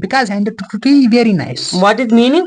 because and to very nice what is meaning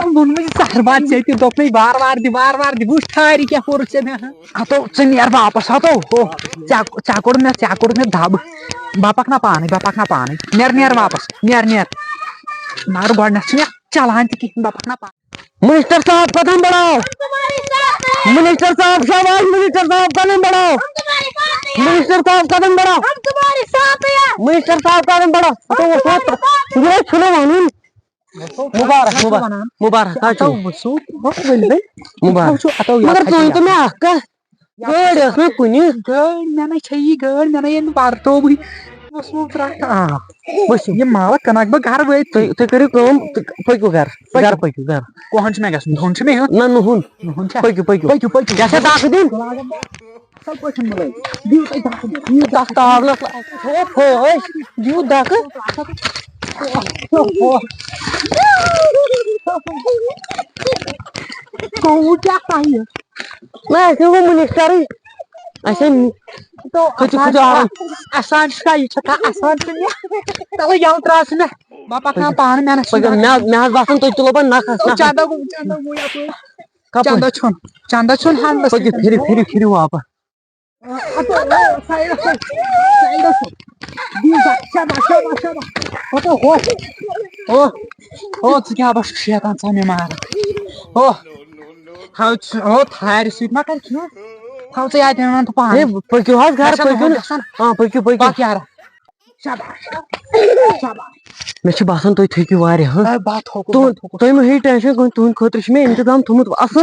سر بات سے دپ بار دی Bush ٹھاری کیا پور ہتو ژٕ واپس ہتو ژےٚ کوٚڑ مےٚ دب بہٕ پکناو پانے نیر واپس نیر مگر گۄڈنیتھ چھُ مےٚ چلان تہِ کِہیٖنۍ بہٕ پکناو پانے منسٹر صاحب قدم بڑھاؤ منسٹر صاحب شاباش منسٹر صاحب قدم بڑھاؤ منسٹر صاحب قدم بڑھاؤ منسٹر صاحب قدم بڑھاؤ مبارک مبارک مگر تُہۍ تو مےٚ اکھ کتھ گٲڑۍ ٲس نا کُنہِ مےٚ نے چھے یہِ گٲڑۍ مےٚ نے ییٚلہِ ورتووٕے یہِ مالہٕ کٕنکھ بہٕ گرٕ وٲتۍ تُہۍ کٔرِو کٲم پٔکِو گرٕ پٔکِو گرٕ کوہن چھُ مےٚ گژھُن دۄن چھُ مےٚ یُن نہ نُہُن نُہُن چھا پٔکِو پٔکِو کیٛاہ چھا دکہٕ دِنۍ اصل پٲٹھۍ ملٲیِو دِیِو تُہۍ دِیِو تتھ تاونس دِیِو دکہٕ گوٚو کیٛاہ تۄہہِ نہ اَسہِ گوٚو منسٹرٕے اَسے آسان چھا یہِ چھا آسان چلو یَلہٕ تراو ژٕ مےٚ بہٕ پکناو پانہٕ مےٚ مےٚ حظ باسان تُہۍ تُلو پتہٕ نکھس چندا گوٚو یپٲرۍ چندا چھُن ہنٛدس پھِرِو واپس ژٕ کیٛاہ بہٕ چھُس شیطان ژٕ مےٚ ماران تھارِ سۭتۍ ما کرِ کینٛہہ تھاو ژٕ یاد وَن تہٕ پانے پٔکِو حظ گرٕ پٔکِو مےٚ چھُ باسان تُہۍ تھٔکِو واریاہ تُہۍ مہ ہیٚیِو ٹینشن کٕہٕنۍ تُہنٛدِ خٲطرٕ چھُ مےٚ انتظام تھوٚمُت اصل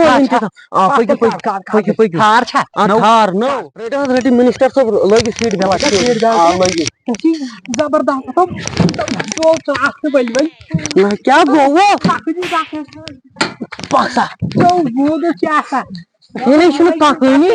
پٔکِو تھار نٔو رٔٹِو حظ رٔٹِو منسٹر صٲب لٲگِو سیٖٹ بیلٹ زبردست کیٛاہ گوٚو یہِ چھُنہٕ پکٲنی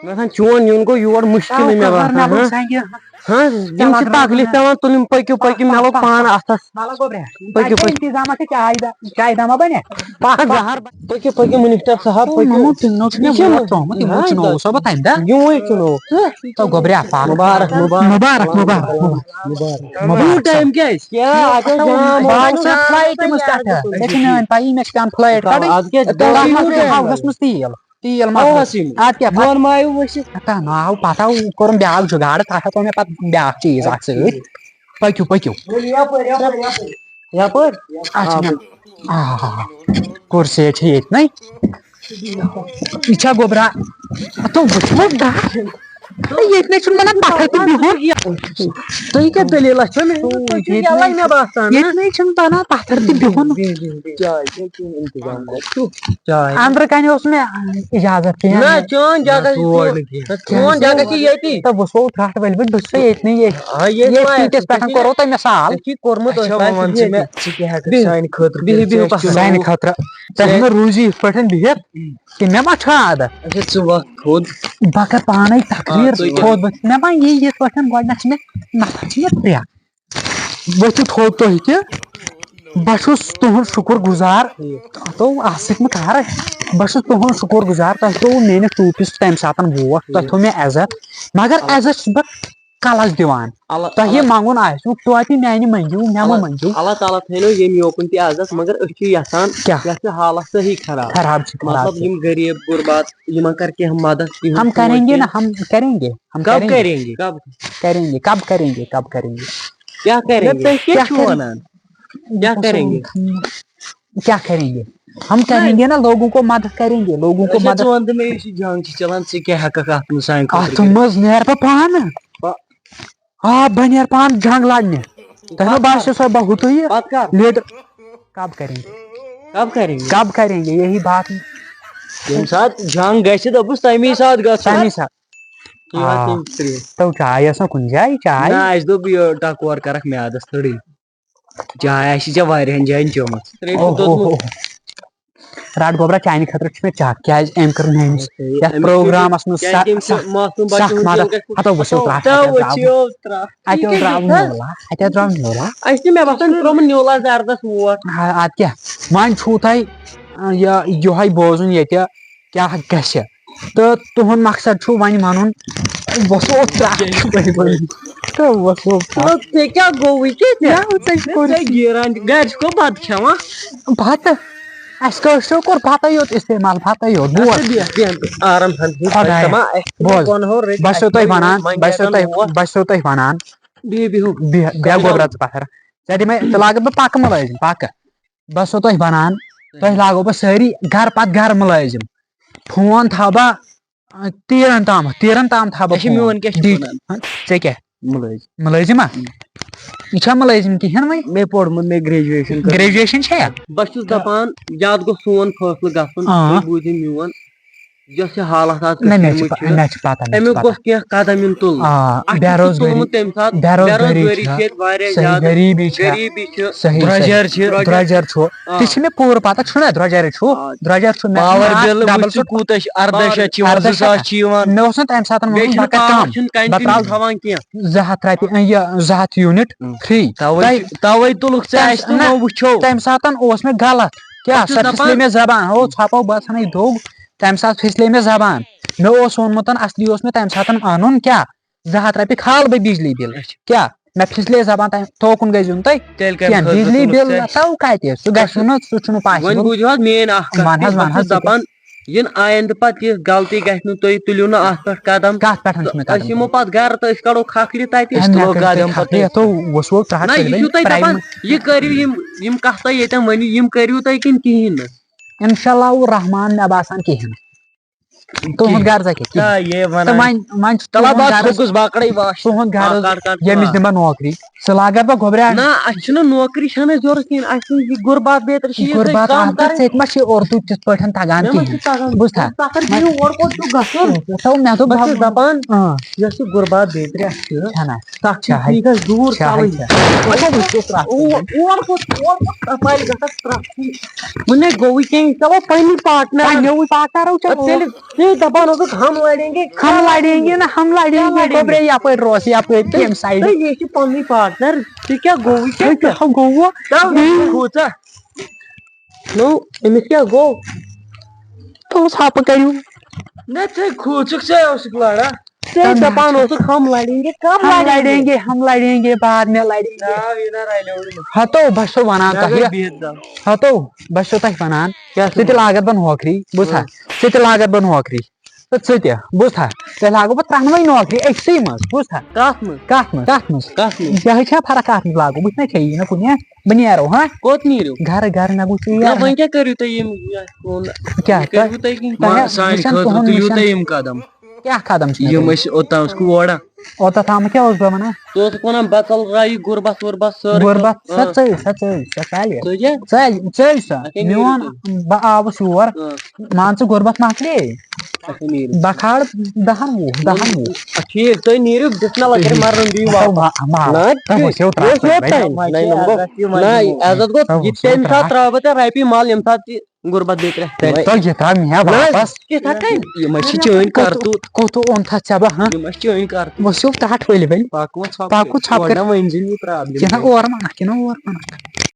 مےٚ باسان چون یُن گوٚو یور مُشکِلٕے مےٚ باسان یِم چھِ تکلیٖف پیٚوان تُلٕنۍ پٔکِو مےٚ لوٚگ پانہٕ اَتھس پٔکِو منسٹر صاحب ناو پتہ کوٚرُم بیاکھ جُگاڑ تتھ ہسا مےٚ پتہٕ بیاکھ چیٖز اکھ سۭتۍ پٔکِو کُرسی چھِ ییٚتہِ نٕے یہِ چھا گوٚبرا ییٚتہِ نٕے چھُنہٕ بنان پتھر تہِ بِہُن تُہۍ کیٛاہ دٔلیٖلہ چھو مےٚ باسان ییٚتہِ نٕے چھُنہٕ بنان پتھر تہِ بِہُن أنٛدرٕ کَنہِ اوس مےٚ اِجازت چون جگہ چھِ ییٚتی تہٕ بہٕ سوٚو تھرٛٹھ ؤلۍ بہٕ چھُس ییٚتہِ ییٚتِس پٮ۪ٹھ کوٚرو تۄہہِ مےٚ سال سانہِ خٲطرٕ تۄہہِ مےٚ روٗزِو یِتھ پٲٹھۍ بِہِتھ کہِ مےٚ ما چھُ عادت بہٕ کر پانے تقریر تھوٚد مےٚ ما یی یِتھ پٲٹھۍ گۄڈنیتھ چھِ مےٚ نفر چھِ مےٚ ترٛےٚ ؤتھِو تھوٚد تُہۍ تہِ بہٕ چھُس تُہُنٛد شُکُر گُزار اتھ سۭتۍ مہٕ کر بہٕ چھُس تُہُنٛد شُکُر گُزار تۄہہِ تھوٚوُ میٲنِس ٹوٗپِس تمہِ ساتہٕ ووٹ تۄہہِ تھوٚو مےٚ عزت مگر عزت چھُس بہٕ کلس دِوان تۄہہِ یہِ منٛگُن آسِوٕ توتہِ میانہِ منٛگِو مےٚ مہ منٛگِو اللہ تعالیٰ تھٲینو ییٚمہِ یوکُن تہِ عزت مگر أسۍ چھِ یژھان یتھ چھِ حالت صحیح خراب مطلب یِم غریٖب غُربات یِمن کر کینٛہہ مدد ہم کریں گے نا ہم کریں گے کب کریں گے کب کریں گے کیا کریں گے کیا کریں گے ہم کریں گے نا لوگوں کو مدد کریں گے لوگوں کو مدد جنگ چلان اتھ منٛز نیرٕ بہٕ پانہٕ آ بہٕ نیرٕ پانہٕ جنگ لڑنہِ تۄہہِ ما باسیو سۄ بہٕ ہُتُے لیڈر کب کریں گے یہی بات ییٚمہِ ساتہٕ جنگ گژھِ دوٚپُس تمی ساتہٕ گژھِ تو چاے ٲس نا کُنہِ جایہِ چاے اَسہِ دوٚپ یہِ ٹکور کرکھ میادس تھٔڑی چاے آسہِ ژےٚ واریاہن جاین چٲمٕژ رٹ گوبرا چانہِ خٲطرٕ چھُ مےٚ چکھ کیازِ أمۍ کٔر میٲنِس یتھ پروگرامس منٛز سخ مدد ہتو وٕچھِو اتیو درٛاو نیوٗلا اَسہِ تہِ مےٚ باسان ترٛوومُت نیوٗلا زردس ووٹ ادٕ کیٛاہ وۄنۍ چھُو تۄہہِ یہے بوزُن ییٚتہِ کیٛاہ گژھِ تہٕ تُہُنٛد مقصد چھُ وۄنۍ وَنُن وۄسو ترٛٹھ تہٕ وۄسو ژےٚ کیٛاہ گوٚوُے گرِ چھُکھا بتہٕ کھٮ۪وان بتہٕ اَسہِ کٲشریو کوٚر بتَے یوت استعمال بتَے یوت آرام سان بہٕ چھُسو تۄہہِ وَنان بیٚہہ گوٚبرا ژٕ پتھر ژٕ لاگکھ بہٕ پکہٕ مُلٲزِم پکہٕ بہٕ چھُسو تۄہہِ وَنان تۄہہِ لاگو بہٕ سٲری گرٕ پتہٕ گرٕ مُلٲزِم فون تھاو بہٕ تیٖرن تام تھاو بہٕ میون کیٛاہ چھُ وَنان ژےٚ کیٛاہ مُلٲزِم یہِ چھا مُلٲزِم کِہینۍ وۄنۍ مےٚ پوٚرمُت مےٚ گریجویشن چھےٚ بہٕ چھُس دپان زیادٕ گوٚژھ سون فٲصلہٕ گژھُن تُہۍ بوٗزِو میون یۄس یہِ حالت آز امیُک گوٚژھ کینٛہہ قدم یُن تُلنہٕ بے روزگٲری چھِ ییٚتہِ واریاہ زیادٕ غریٖبی چھِ درٛۄجر چھُ تہِ چھِ مےٚ پوٗرٕ پتہ چھُنہ درٛۄجر چھُ پاور بِل کوٗتاہ چھِ 18 چھِ یِوان 2000 چھِ یِوان مےٚ اوس نہ تمہِ ساتہٕ زٕ ہتھ یوٗنٹ فری توے تُلُکھ ژےٚ اَسہِ تہٕ وۄنۍ وٕچھو تمہِ ساتہٕ اوس مےٚ غلط کیٛاہ سۄ پھسلے مےٚ زبان ہو ژھۄپو بہٕ ژھنَے دوٚگ تمہِ ساتہٕ پھسلے مےٚ زبان مےٚ اوس ووٚنمُت اصلی اوس مےٚ تمہِ ساتہٕ انُن کیٛاہ 200 رۄپیہِ کھال بہٕ بجلی بِل کیٛاہ مےٚ پھسلے زبان توکُن گٔژھِو نہٕ تُہۍ کینٛہہ بجلی بِل تو کتہِ سُہ گژھِ نہٕ سُہ چھُنہٕ وۄنۍ بوٗزِو حظ میٲنۍ اکھ دپان یِنہٕ آیندٕ پتہٕ یہِ غلطی گژھِ نہٕ تُہۍ تُلِو نہٕ اتھ پٮ۪ٹھ قدم أسۍ یِمو پتہٕ گرٕ تہٕ أسۍ کڑو کھکھرِ تتہِ نہ یہِ چھُو تُہۍ دپان یہِ کٔرِو یِم کتھ تُہۍ ییٚتٮ۪ن ؤنِو یِم کٔرِو تُہۍ کِنہٕ کِہینۍ نہٕ انشاء اللہ رحمان مےٚ باسان کِہینۍ تُہُنٛد غرضا تُہُنٛد غرض ییٚمِس دِمہٕ بہٕ نوکری سُہ لاگکھ بہٕ گۄبریا نہ اَسہِ چھُنہٕ نوکری چھنہٕ ضوٚرتھ کِہینۍ اَسہِ چھُ یہِ غُربات بیترِ چھِ ژےٚ تہِ ما چھِ اردوٗ تِتھ پٲٹھۍ تگان کِہینۍ بوٗزتھا مےٚ دوٚپ بہٕ چھُس دپان یۄس یہِ غُربات بیترِ چھِ تتھ دوٗر وۄنۍ گوٚوُے کینٛہہ چلو پنٕنی پاٹنر دپان اوسُکھ ہم لڑیں گے یپٲرۍ روس یپٲرۍ کمہِ سایڈٕ یہِ چھِ پنٕنی پاٹنر ژٕ کیٛاہ گوٚو أمِس کیٛاہ گوٚو دوٚپُس ہپہٕ کٔرِو نہ ژےٚ کھوٗژُکھ ژےٚ اوسُکھ لڑان دپان اوسُکھ ہم لڑیں گے بعد میں لڑیں گے ہتو بہٕ چھُسو ونان ژٕ تہِ لاگکھ بہٕ نوکری بوٗزتھا ژٕ تہِ لاگکھ بہٕ نوکری تہٕ ژٕ تہِ بوٗزتھا ژےٚ لاگو بہٕ ترٛنوٕے نوکری أکسٕے منٛز بوٗزتھا کتھ منٛز یہے چھا فرق کتھ منٛز لاگو بہٕ چھُنہ ژےٚ نہٕ کُنہِ بہٕ نیرو ہاں کوٚت نیٖرِو گرٕ مےٚ گوٚژھ وۄنۍ کیٛاہ کٔرِو تُہۍ یِم کیٛاہ قدم چھِ یِم أسۍ اوٚتام اوسکھ ووران اوٚتتھ تام کیٛاہ اوسُس بہٕ ونان ژٕ اوسُکھ ونان بہٕ ژلرایہِ غُربت وُربت ژٔلۍ سۄ میون بہٕ آوُس یور مان ژٕ غُربت مۄکلے بہٕ کھال 10 وُہ ٹھیٖک تُہۍ نیٖرِو بِسمِللہ کٔرِتھ مرن دِیِو عزت گوٚو تمہِ ساتہٕ ترٛاو بہٕ ژےٚ رۄپیہِ مل ییٚمہِ ساتہٕ تہِ غُربت بیترِ یِم چھِ چٲنۍ کرتوٗت کوٚت اوٚنتھَتھ ژےٚ بہٕ یِم چھِ چٲنۍ کرتوٗت ؤسِو ترٛٹھ ؤلۍ پکو ژھۄپہٕ کینٛہہ اورٕ ونکھ